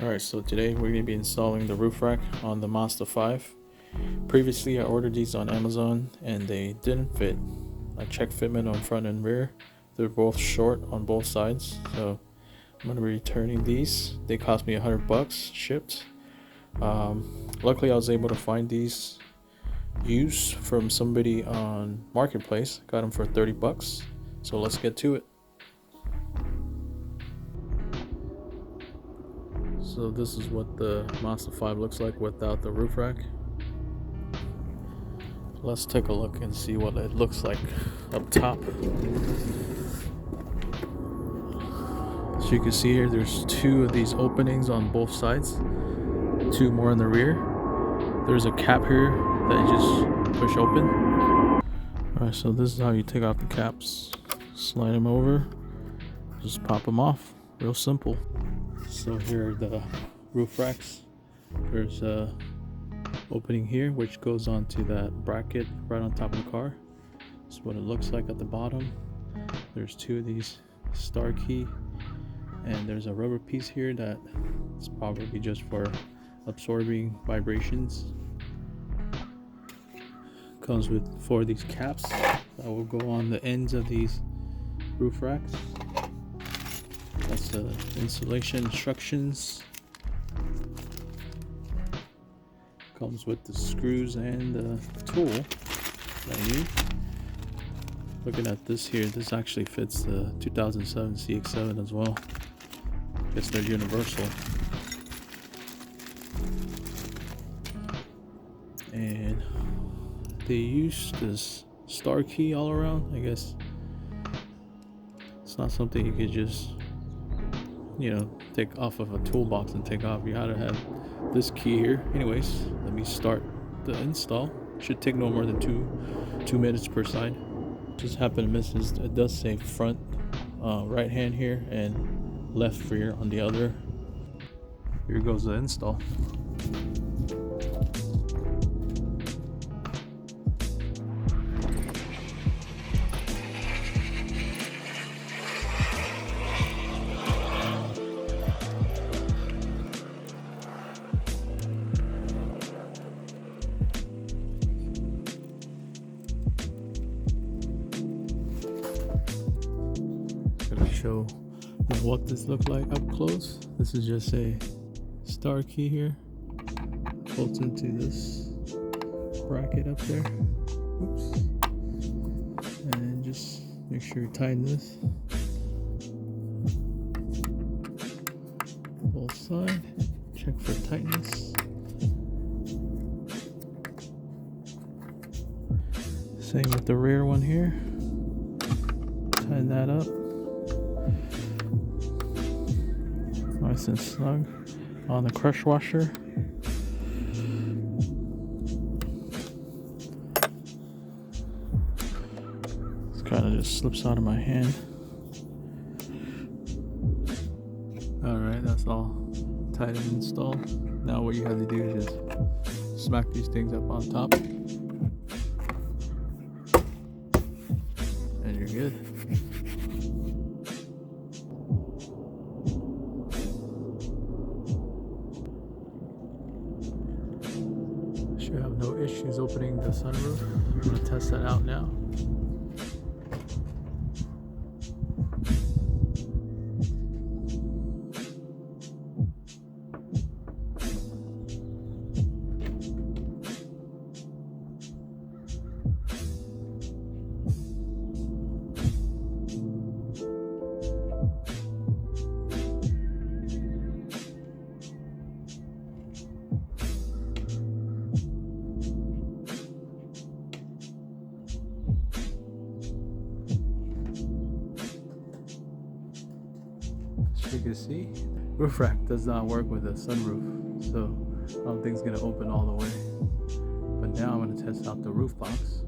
Alright, so today we're going to be installing the roof rack on the Mazda 5. Previously I ordered these on Amazon and they didn't fit. I checked fitment on front and rear. They're both short on both sides, so I'm going to be returning these. They cost me $100 shipped. Luckily I was able to find these used from somebody on Marketplace. Got them for $30. So let's get to it. So this is what the Mazda 5 looks like without the roof rack. Let's take a look and see what it looks like up top. As you can see here, there's two of these openings on both sides, two more in the rear. There's a cap here that you just push open. Alright, so this is how you take off the caps. Slide them over, just pop them off. Real simple. So here are the roof racks. There's a opening here which goes onto that bracket right on top of the car. That's what it looks like at the bottom. There's two of these star key, and there's a rubber piece here that is probably just for absorbing vibrations. Comes with four of these caps that will go on the ends of these roof racks. That's the installation instructions. Comes with the screws and the tool that I need. Looking at this here, this actually fits the 2007 CX-7 as well. Guess they're universal. And they use this star key all around. I guess it's not something you could just take off of a toolbox and take off. You gotta have this key here. Anyways, let me start the install. Should take no more than two minutes per side. Just happen to miss is it does say front right hand here and left rear on the other. Here goes the install. Show what this looks like up close. This is just a star key here. Bolts into this bracket up there. Oops. And just make sure you tighten this. Both sides. Check for tightness. Same with the rear one here. Tighten that up. Nice and snug on the crush washer. This kind of just slips out of my hand. Alright, that's all tight and installed. Now what you have to do is just smack these things up on top. And you're good. Should have no issues opening the sunroof. I'm going to test that out now. You can see roof rack does not work with a sunroof, so I don't think it's gonna open all the way. But now I'm gonna test out the roof box.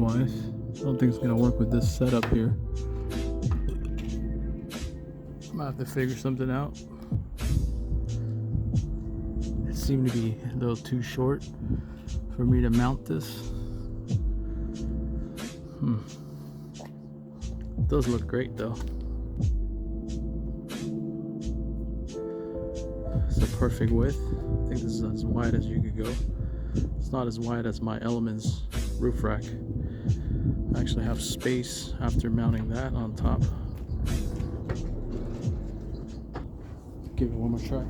wise. I don't think it's gonna work with this setup here. I'm gonna have to figure something out. It seemed to be a little too short for me to mount this. It does look great though. It's a perfect width. I think this is as wide as you could go. It's not as wide as my Elements roof rack. I actually have space after mounting that on top. Give it one more try.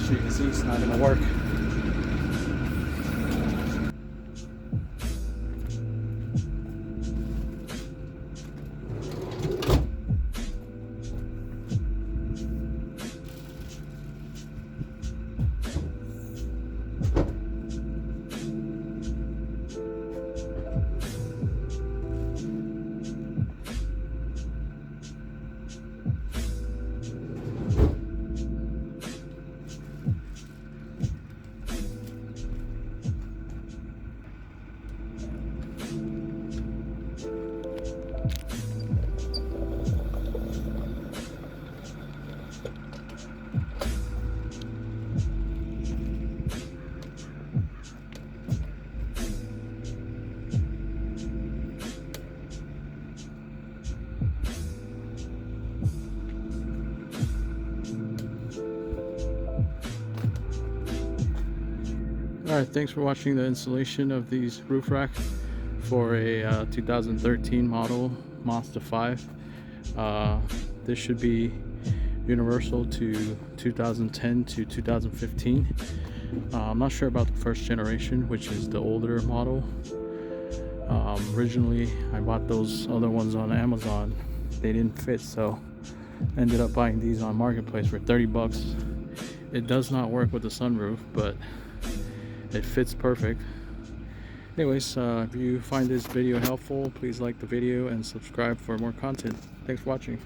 So you can see it's not gonna work. Alright, thanks for watching the installation of these roof racks for a 2013 model Mazda 5. This should be universal to 2010 to 2015. I'm not sure about the first generation, which is the older model. Originally I bought those other ones on Amazon. They didn't fit, so ended up buying these on Marketplace for 30 bucks. It does not work with the sunroof, but it fits perfect. Anyways, if you find this video helpful, please like the video and subscribe for more content. Thanks for watching.